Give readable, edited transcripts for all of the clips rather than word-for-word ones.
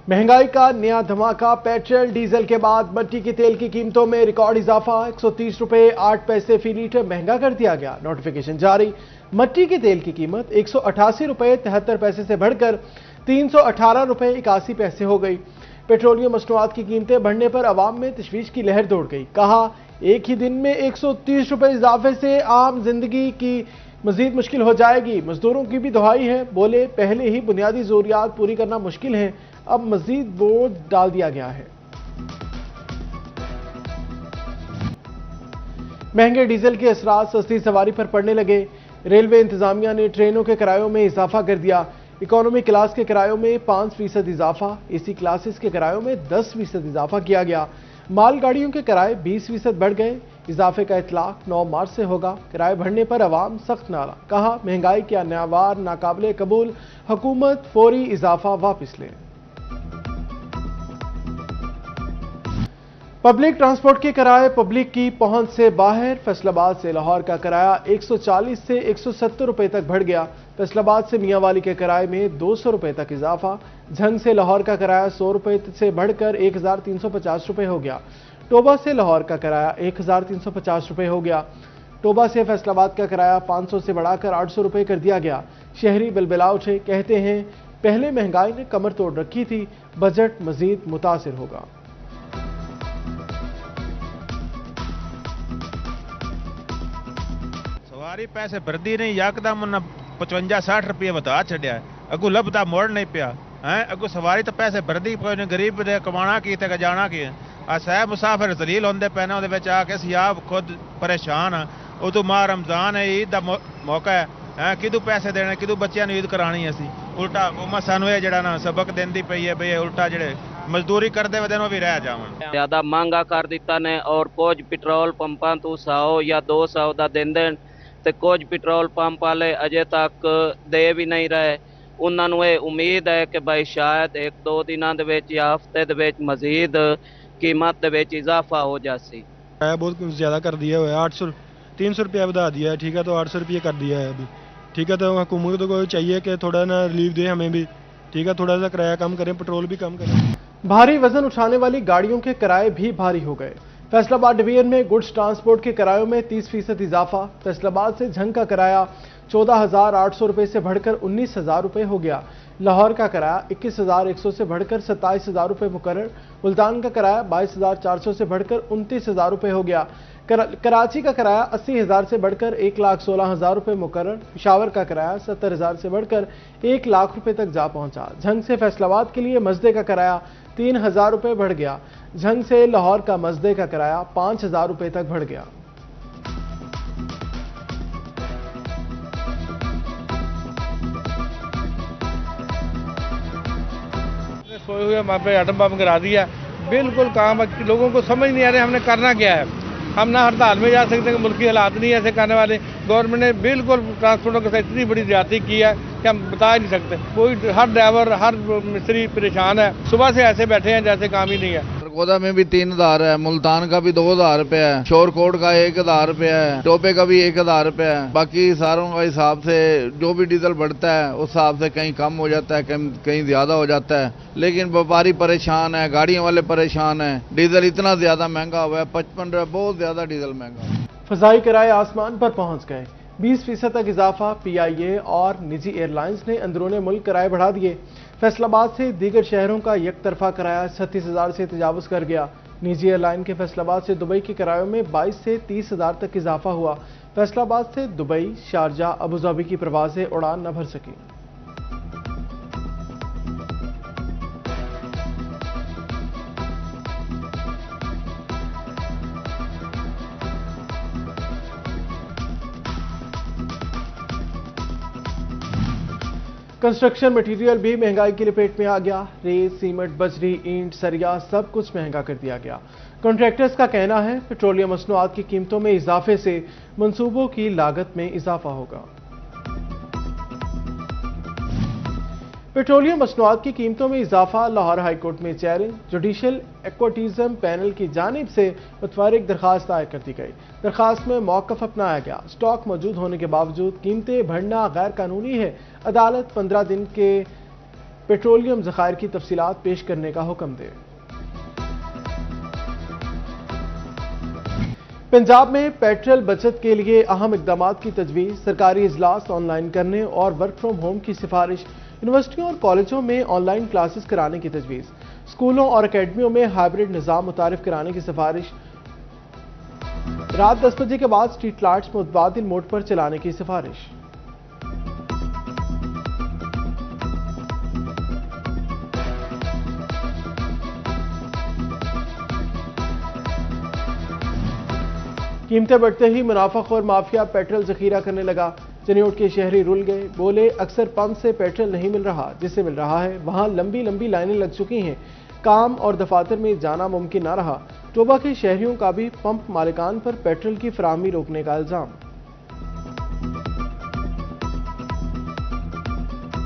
महंगाई का नया धमाका। पेट्रोल डीजल के बाद मट्टी के तेल की कीमतों में रिकॉर्ड इजाफा। 130 रुपए 8 पैसे फी लीटर महंगा कर दिया गया। नोटिफिकेशन जारी। मट्टी के तेल की कीमत 188 रुपए 73 पैसे से बढ़कर 318 रुपए 81 पैसे हो गई। पेट्रोलियम मसनूआत की कीमतें बढ़ने पर अवाम में तशवीश की लहर दौड़ गई। कहा, एक ही दिन में 130 रुपए इजाफे से आम जिंदगी की मजीद मुश्किल हो जाएगी। मजदूरों की भी दुहाई है। बोले, पहले ही बुनियादी जरूरियात पूरी करना मुश्किल है, अब मजीद बोझ डाल दिया गया है। महंगे डीजल के असरात सस्ती सवारी पर पड़ने लगे। रेलवे इंतजामिया ने ट्रेनों के किरायों में इजाफा कर दिया। इकोनॉमी क्लास के किरायों में 5% इजाफा, एसी क्लासेस के किरायों में 10% इजाफा किया गया। मालगाड़ियों के किराए 20% बढ़ गए। इजाफे का इतलाक 9 मार्च से होगा। किराए बढ़ने पर अवाम सख्त नारा। कहा, महंगाई के नावार नाकाबिले कबूल, हुकूमत फौरी इजाफा वापस ले। पब्लिक ट्रांसपोर्ट के किराए पब्लिक की पहुंच से बाहर। फैसलाबाद से लाहौर का किराया 140 से 170 रुपए तक बढ़ गया। फैसलाबाद से मियांवाली के किराए में 200 रुपए तक इजाफा। झंग से लाहौर का किराया 100 रुपए से बढ़कर 1350 रुपए हो गया। टोबा से लाहौर का किराया 1350 रुपए हो गया। टोबा से फैसलाबाद का किराया 500 से बढ़ाकर 800 रुपए कर दिया गया। शहरी बिलबिला उठे। कहते हैं, पहले महंगाई ने कमर तोड़ रखी थी, बजट मजीद मुतासिर होगा। सवारी पैसे भरदी नहीं, यकदम 55-60 रुपये बता छड़िया। अगू लभदा मोड़ नहीं पिया है। अगू सवारी तो पैसे भरदी कोई नहीं, गरीब ने कमाना की ते जाना की। सह मुसाफिर जलील होंदे पैने ਉਹਦੇ ਵਿੱਚ ਆ ਕੇ ਅਸੀਂ ਆਪ खुद परेशान हाँ। उदू माह रमजान है, ईद का मौका है, किदू पैसे देने, किदू बच्चों ईद करानी। असी उल्टा हुकूमत सानू ये जड़ा ना सबक देंदी पई है भई उल्टा जड़े मजदूरी करते वे वो भी रह जावन। ज्यादा महंगा कर दिता ने और कुछ पेट्रोल पंपां तो 100 या 200 ਦਾ ਦਿੰਦੇ ਤੇ ਕੁਝ ਪੈਟਰੋਲ ਪੰਪ ਵਾਲੇ ਅਜੇ ਤੱਕ ਦੇ ਵੀ ਨਹੀਂ ਰਹੇ। ਉਹਨਾਂ ਨੂੰ ਇਹ ਉਮੀਦ ਹੈ ਕਿ ਭਾਈ ਸ਼ਾਇਦ 1-2 ਦਿਨਾਂ ਦੇ ਵਿੱਚ ਜਾਂ ਹਫ਼ਤੇ ਦੇ ਵਿੱਚ ਮਜ਼ੀਦ कीमत ਦੇ ਵਿੱਚ इजाफा हो जासी। बहुत ज़्यादा कर दिया हुआ है। 300 रुपया बढ़ा दिया है, ठीक है, तो 800 रुपये कर दिया है अभी, ठीक है। तो हुकूमत को चाहिए कि थोड़ा ना रिलीफ दे हमें भी, ठीक है, थोड़ा सा किराया कम करें, पेट्रोल भी कम करें। भारी वजन उठाने वाली गाड़ियों के किराए भी भारी हो गए। फैसलाबाद डिवीजन में गुड्स ट्रांसपोर्ट के किरायों में 30% इजाफा। फैसलाबाद से झंग का किराया 14,800 रुपए से बढ़कर 19,000 रुपए हो गया। लाहौर का किराया 21,100 से बढ़कर 27,000 रुपए मुकर्रर। मुल्तान का किराया 22,400 से बढ़कर 29,000 रुपए हो गया। कराची का किराया 80,000 से बढ़कर 1,16,000 रुपए मुकर्रर। पेशावर का किराया 70,000 से बढ़कर 1 लाख रुपए तक जा पहुंचा। झंग से फैसलाबाद के लिए मजदे का किराया 3,000 रुपए बढ़ गया। झंग से लाहौर का मजदे का किराया 5,000 रुपए तक बढ़ गया। सोए हुए वहाँ पे एटम बम गिरा दिया। बिल्कुल काम लोगों को समझ नहीं आ रहा हमने करना क्या है। हम ना हड़ताल में जा सकते हैं, मुल्की हालात नहीं ऐसे करने वाले। गवर्नमेंट ने बिल्कुल ट्रांसपोर्टों के साथ इतनी बड़ी ज्यादती की है कि हम बता ही नहीं सकते। कोई हर ड्राइवर हर मिस्त्री परेशान है, सुबह से ऐसे बैठे हैं जैसे काम ही नहीं है। सरगोदा में भी 3,000 है, मुल्तान का भी 2,000 रुपया है, शोरकोट का 1,000 रुपया है, टोपे का भी 1,000 रुपया है। बाकी सारों का हिसाब से जो भी डीजल बढ़ता है उस हिसाब से कहीं कम हो जाता है, कहीं ज्यादा हो जाता है। लेकिन व्यापारी परेशान है, गाड़ियों वाले परेशान है। डीजल इतना ज्यादा महंगा हुआ है, 55 रुपये, बहुत ज्यादा डीजल महंगा। फजाई किराए आसमान पर पहुंच गए। 20% तक इजाफा। PIA और निजी एयरलाइंस ने अंदरूनी मुल्क किराए बढ़ा दिए। फैसलाबाद से दीगर शहरों का एक तरफा किराया 36,000 से तजावुज कर गया। निजी एयरलाइन के फैसलाबाद से दुबई के किरायों में 22 से 30,000 तक इजाफा हुआ। फैसलाबाद से दुबई, शारजा, अबूधाबी की परवाजें उड़ान न भर सकी। कंस्ट्रक्शन मटेरियल भी महंगाई की लपेट में आ गया। रेत, सीमेंट, बजरी, ईंट, सरिया सब कुछ महंगा कर दिया गया। कॉन्ट्रैक्टर्स का कहना है, पेट्रोलियम मसनूआत की कीमतों में इजाफे से मंसूबों की लागत में इजाफा होगा। पेट्रोलियम मसनूआत की कीमतों में इजाफा लाहौर हाई कोर्ट में चैलेंज। जुडिशल एक्वाटिज्म पैनल की जानिब से मुतफर्रिक दरखास्त दायर कर दी गई। दरखास्त में मौक़िफ़ अपनाया गया। स्टॉक मौजूद होने के बावजूद कीमतें बढ़ना गैर कानूनी है। अदालत 15 दिन के पेट्रोलियम ज़खायर की तफसीलात पेश करने का हुक्म दे। पंजाब में पेट्रोल बचत के लिए अहम इकदाम की तजवीज़, सरकारी इजलास ऑनलाइन करने और वर्क फ्रॉम होम की सिफारिश, यूनिवर्सिटियों और कॉलेजों में ऑनलाइन क्लासेस कराने की तजवीज़, स्कूलों और अकेडमियों में हाइब्रिड निज़ाम मुतारिफ कराने की सिफारिश, रात 10 बजे के बाद स्ट्रीट लाइट्स मुतबादिल मोड पर चलाने की सिफारिश। कीमतें बढ़ते ही मुनाफाखोर माफिया पेट्रोल जखीरा करने लगा। चनियोट के शहरी रुल गए, बोले अक्सर पंप से पेट्रोल नहीं मिल रहा, जिससे मिल रहा है वहां लंबी लंबी लाइनें लग चुकी हैं, काम और दफातर में जाना मुमकिन ना रहा। टोबा के शहरियों का भी पंप मालिकान पर पेट्रोल की फराहमी रोकने का इल्जाम।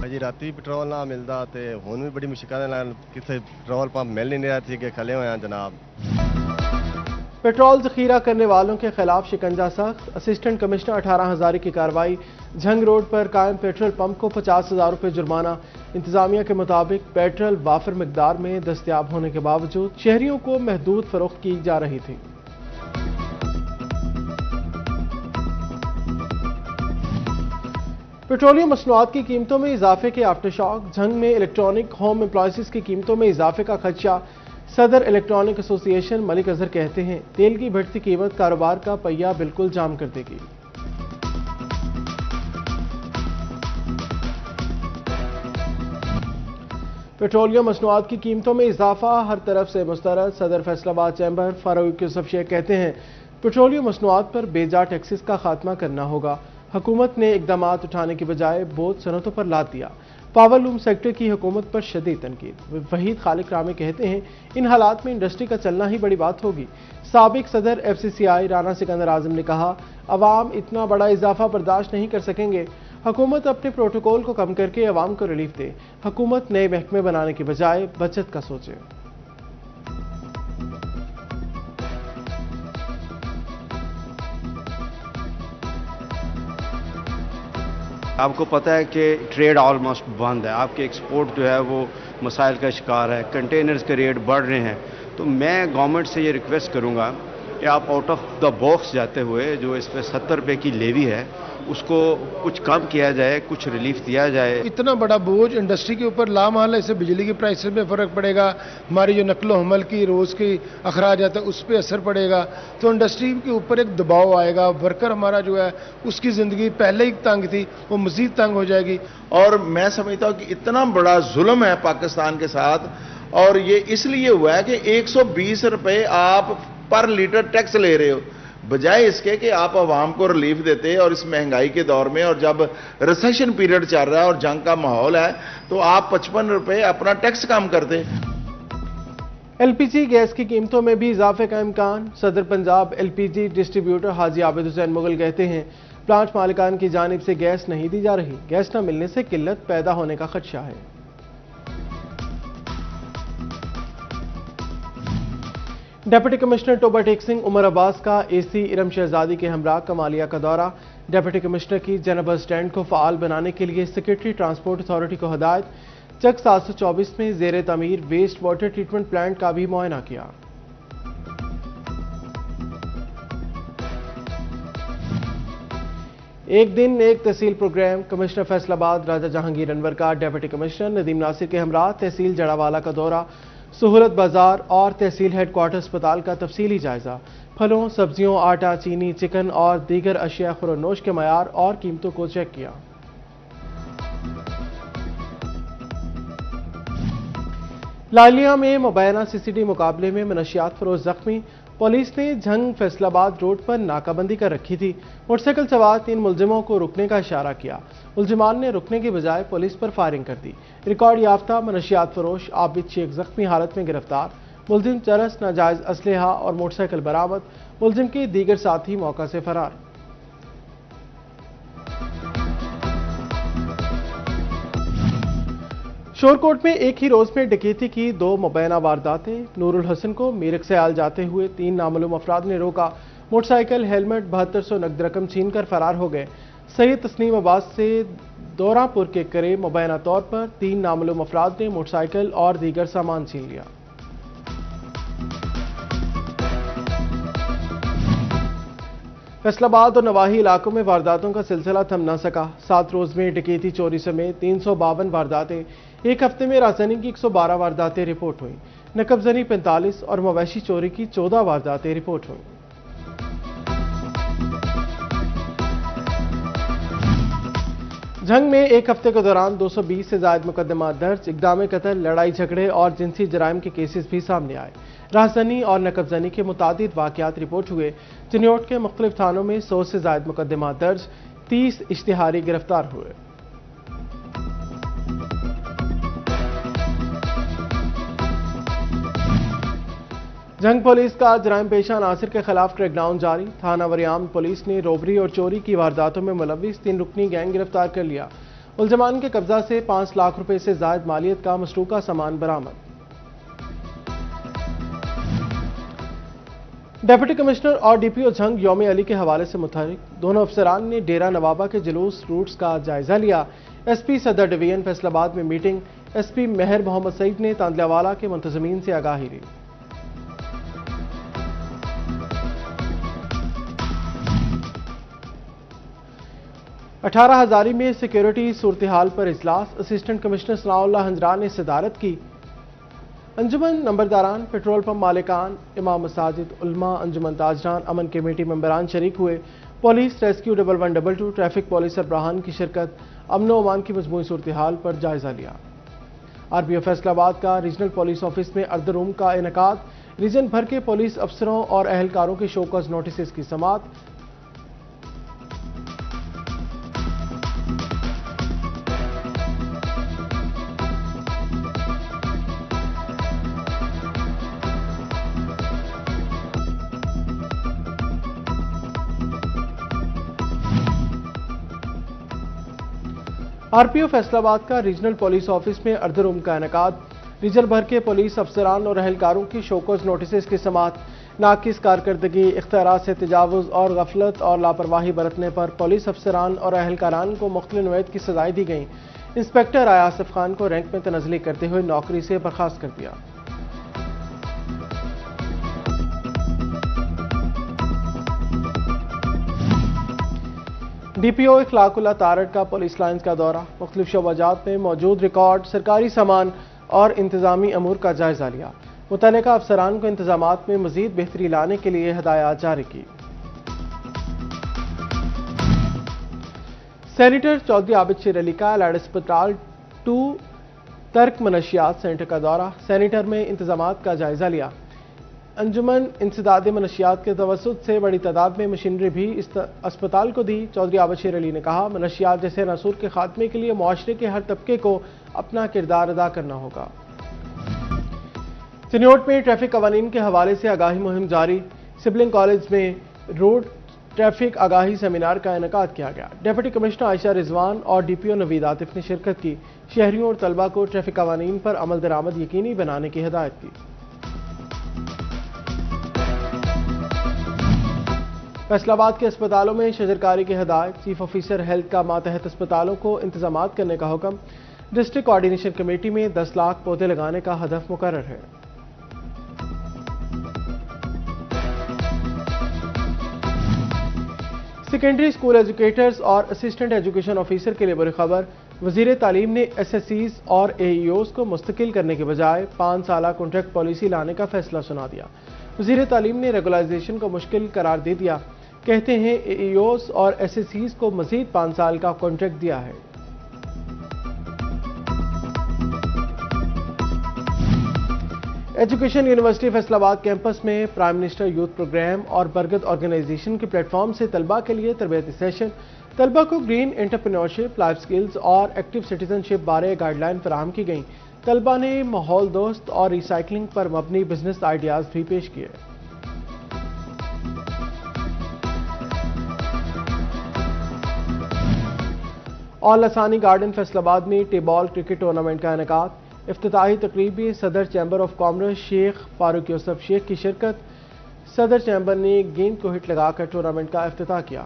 जी राती पेट्रोल ना मिलता तो हुण भी बड़ी मुश्किल कितने पेट्रोल पंप मिल नहीं रहा थी कि खले हुए हैं जनाब। पेट्रोल जखीरा करने वालों के खिलाफ शिकंजा सख्त, असिस्टेंट कमिश्नर 18,000 की कार्रवाई, झंग रोड पर कायम पेट्रोल पंप को 50,000 रुपये जुर्माना। इंतजामिया के मुताबिक पेट्रोल वाफिर मिकदार में दस्तयाब होने के बावजूद शहरियों को महदूद फरोख्त की जा रही थी। पेट्रोलियम मसनूआत की कीमतों में इजाफे के आफ्टर शॉक, झंग में इलेक्ट्रॉनिक होम एप्लायंसेस की कीमतों में इजाफे का खदशा। सदर इलेक्ट्रॉनिक एसोसिएशन मलिक अजहर कहते हैं तेल की बढ़ती कीमत कारोबार का पहिया बिल्कुल जाम कर देगी। पेट्रोलियम मसनूआत की कीमतों में इजाफा हर तरफ से मुस्तरद। सदर फैसलाबाद चैम्बर फारूक यूसुफ शेख कहते हैं पेट्रोलियम मसनूआत पर बेजा टैक्सेस का खात्मा करना होगा। हुकूमत ने इकदाम उठाने के बजाय बोझ सनतों पर लाद दिया। पावर लूम सेक्टर की हुकूमत पर शदीद तनकीद। वहीद खालिक रामी कहते हैं इन हालात में इंडस्ट्री का चलना ही बड़ी बात होगी। साबिक सदर FCCI राना सिकंदर आजम ने कहा अवाम इतना बड़ा इजाफा बर्दाश्त नहीं कर सकेंगे। हुकूमत अपने प्रोटोकॉल को कम करके अवाम को रिलीफ दे। हुकूमत नए महकमे बनाने के बजाय बचत का सोचे। आपको पता है कि ट्रेड ऑलमोस्ट बंद है, आपके एक्सपोर्ट जो है वो मसाइल का शिकार है, कंटेनर्स के रेट बढ़ रहे हैं। तो मैं गवर्नमेंट से ये रिक्वेस्ट करूंगा कि आप आउट ऑफ द बॉक्स जाते हुए जो इस पे 70 रुपये की लेवी है उसको कुछ कम किया जाए, कुछ रिलीफ दिया जाए। इतना बड़ा बोझ इंडस्ट्री के ऊपर लामाल है, इससे बिजली की प्राइसेस में फ़र्क पड़ेगा, हमारी जो नकलो हमल की रोज़ की अखराज आता है उस पर असर पड़ेगा, तो इंडस्ट्री के ऊपर एक दबाव आएगा। वर्कर हमारा जो है उसकी ज़िंदगी पहले ही तंग थी, वो मज़ीद तंग हो जाएगी। और मैं समझता हूँ कि इतना बड़ा जुल्म है पाकिस्तान के साथ, और ये इसलिए हुआ है कि 120 रुपये आप पर लीटर टैक्स ले रहे हो, बजाय इसके कि आप आवाम को रिलीफ देते। और इस महंगाई के दौर में और जब रिसेशन पीरियड चल रहा है और जंग का माहौल है तो आप 55 रुपये अपना टैक्स कम करते। LPG गैस की कीमतों में भी इजाफे का इम्कान। सदर पंजाब LPG डिस्ट्रीब्यूटर हाजी आबिद हुसैन मुगल कहते हैं प्लांट मालिकान की जानिब से गैस नहीं दी जा रही, गैस न मिलने से किल्लत पैदा होने का खदशा है। डिप्टी कमिश्नर टोबा टेक सिंह उमर अब्बास का AC इरम शहजादी के हमरा कमालिया का दौरा। डिप्टी कमिश्नर की जन बस स्टैंड को फाल बनाने के लिए सेक्रेटरी ट्रांसपोर्ट अथॉरिटी को हदायत। चक 724 में जेर तामीर वेस्ट वाटर ट्रीटमेंट प्लांट का भी मुआयना किया। एक दिन एक तहसील प्रोग्राम। कमिश्नर फैसलाबाद राजा जहांगीर अनवर का डिप्टी कमिश्नर नदीम नासिर के हमरा तहसील जड़ावाला का दौरा। सहूलत बाजार और तहसील हेडक्वार्टर अस्पताल का तफसीली जायजा। फलों, सब्जियों, आटा, चीनी, चिकन और दीगर अशिया खुरोनोश के मयार और कीमतों को चेक किया। लालिया में मुबैना CCD मुकाबले में मनशियात फरोज जख्मी। पुलिस ने झंग फैसलाबाद रोड पर नाकाबंदी कर रखी थी। मोटरसाइकिल सवार 3 मुलजिमों को रुकने का इशारा किया। मुलजिमान ने रुकने के बजाय पुलिस पर फायरिंग कर दी। रिकॉर्ड याफ्ता मनशियात फरोश आबिद शेख जख्मी हालत में गिरफ्तार। मुलजिम चरस, नाजायज असलहा और मोटरसाइकिल बरामद। मुलजिम के दीगर साथी मौका से फरार। शोरकोट में एक ही रोज में डकैती की 2 मुबैना वारदातें। नूरुल हसन को मीरक से आल जाते हुए 3 नामालूम अफराद ने रोका। मोटरसाइकिल, हेलमेट, 7200 नकद रकम छीन कर फरार हो गए। सैयद तस्नीम अब्बास से دورہ پور کے قریب مبینہ طور پر 3 نامعلوم افراد نے موٹر سائیکل اور دیگر سامان چھین لیا۔ فیصل آباد اور نواحی علاقوں میں وارداتوں کا سلسلہ تھم نہ سکا۔ 7 روز میں ڈکیتی چوری سمیت 352 وارداتیں، ایک ہفتے میں رازداری کی 112 وارداتیں رپورٹ ہوئیں، نقب زنی 45 اور مویشی چوری کی 14 وارداتیں رپورٹ ہوئیں۔ جھنگ میں ایک ہفتے کے دوران 220 سے زائد مقدمات درج، اقدام قتل، لڑائی جھگڑے اور جنسی جرائم کے کیسز بھی سامنے آئے۔ رازداری اور نقب زنی کے متعدد واقعات رپورٹ ہوئے۔ چنیوٹ کے مختلف تھانوں میں 100 سے زائد مقدمات درج، 30 اشتہاری گرفتار ہوئے۔ جھنگ پولیس کا جرائم پیشہ عناصر کے خلاف کریک ڈاؤن جاری۔ تھانہ وریام پولیس نے روبری اور چوری کی وارداتوں میں ملوث 3 رکنی گینگ گرفتار کر لیا۔ ملزمان کے قبضہ سے 5 لاکھ روپے سے زائد مالیت کا مسروقہ سامان برآمد۔ ڈپٹی کمشنر اور ڈی پی او جھنگ یوم علی کے حوالے سے متحرک، دونوں افسران نے ڈیرہ نوابہ کے جلوس روٹس کا جائزہ لیا۔ ایس پی صدر ڈویژن فیصل آباد میں میٹنگ، ایس پی مہر محمد سعید نے تاندلہ والا کے منتظمین سے آگاہی لی۔ اٹھارہ ہزاری میں سیکیورٹی صورتحال پر اجلاس، اسسٹنٹ کمشنر ثناء اللہ ہنجرا نے صدارت کی۔ انجمن نمبرداران، پیٹرول پمپ مالکان، امام مساجد، علماء، انجمن تاجران، امن کمیٹی ممبران شریک ہوئے۔ پولیس ریسکیو 1122 ٹریفک پولیس سربراہان کی شرکت، امن و امان کی مجموعی صورتحال پر جائزہ لیا۔ آر پی او فیصل آباد کا ریجنل پولیس آفس میں ارد روم کا انعقاد، ریجن بھر کے پولیس افسروں اور اہلکاروں کے شو کاز نوٹسز کی سماعت۔ آر پی او فیصل آباد کا ریجنل پولیس آفس میں ارد روم کا انعقاد، ریجن بھر کے پولیس افسران اور اہلکاروں کی شوکوز نوٹسز کی سماعت۔ ناقص کارکردگی، اختیارات سے تجاوز اور غفلت اور لاپرواہی برتنے پر پولیس افسران اور اہلکاران کو مختلف نوعیت کی سزائیں دی گئیں۔ انسپکٹر آصف خان کو رینک میں تنزلی کرتے ہوئے نوکری سے برخاست کر دیا۔ ڈی پی او اخلاق اللہ تارڑ کا پولیس لائنز کا دورہ، مختلف شعبہ جات میں موجود ریکارڈ، سرکاری سامان اور انتظامی امور کا جائزہ لیا۔ متعلقہ افسران کو انتظامات میں مزید بہتری لانے کے لیے ہدایات جاری کی۔ سینیٹر چودھری عابد شیر علی کا ایلائڈ اسپتال 2 ترک منشیات سینٹر کا دورہ، سینیٹر میں انتظامات کا جائزہ لیا۔ انجمن انسداد منشیات کے توسط سے بڑی تعداد میں مشینری بھی اس اسپتال کو دی۔ چودھری عابد شیر علی نے کہا، منشیات جیسے عنصر کے خاتمے کے لیے معاشرے کے ہر طبقے کو اپنا کردار ادا کرنا ہوگا۔ چنیوٹ میں ٹریفک قوانین کے حوالے سے آگاہی مہم جاری، سبلنگ کالج میں روڈ ٹریفک آگاہی سیمینار کا انعقاد کیا گیا۔ ڈپٹی کمشنر عائشہ رضوان اور ڈی پی او نوید عاطف نے شرکت کی، شہریوں اور طلبہ کو ٹریفک قوانین پر عمل درآمد یقینی بنانے کی ہدایت کی۔ فیصل آباد کے اسپتالوں میں شجرکاری کی ہدایت، چیف آفیسر ہیلتھ کا ماتحت اسپتالوں کو انتظامات کرنے کا حکم۔ ڈسٹرکٹ کوآرڈینیشن کمیٹی میں 10 لاکھ پودے لگانے کا ہدف مقرر ہے۔ سیکنڈری اسکول ایجوکیٹرز اور اسسٹنٹ ایجوکیشن آفیسر کے لیے بری خبر، وزیر تعلیم نے ایس ایس سیز اور اے ای اوز کو مستقل کرنے کے بجائے 5 سالہ کانٹریکٹ پالیسی لانے کا فیصلہ سنا دیا۔ وزیر تعلیم نے ریگولائزیشن کو مشکل قرار دے دیا، کہتے ہیں اے ای اوز اور ایس ایس سیز کو مزید 5 سال کا کانٹریکٹ دیا ہے۔ ایجوکیشن یونیورسٹی فیصل آباد کیمپس میں پرائم منسٹر یوتھ پروگرام اور برگد آرگنائزیشن کے پلیٹ فارم سے طلبہ کے لیے تربیتی سیشن، طلبہ کو گرین انٹرپرینیورشپ، لائف سکلز اور ایکٹیو سٹیزن شپ بارے گائیڈ لائن فراہم کی گئیں۔ طلبہ نے ماحول دوست اور ری سائیکلنگ پر مبنی بزنس آئیڈیاز بھی پیش کیے۔ آل لسانی گارڈن فیصل آباد میں ٹی بال کرکٹ ٹورنامنٹ کا انعقاد، افتتاحی تقریب میں صدر چیمبر آف کامرس شیخ فاروق یوسف شیخ کی شرکت، صدر چیمبر نے گیند کو ہٹ لگا کر ٹورنامنٹ کا افتتاح کیا۔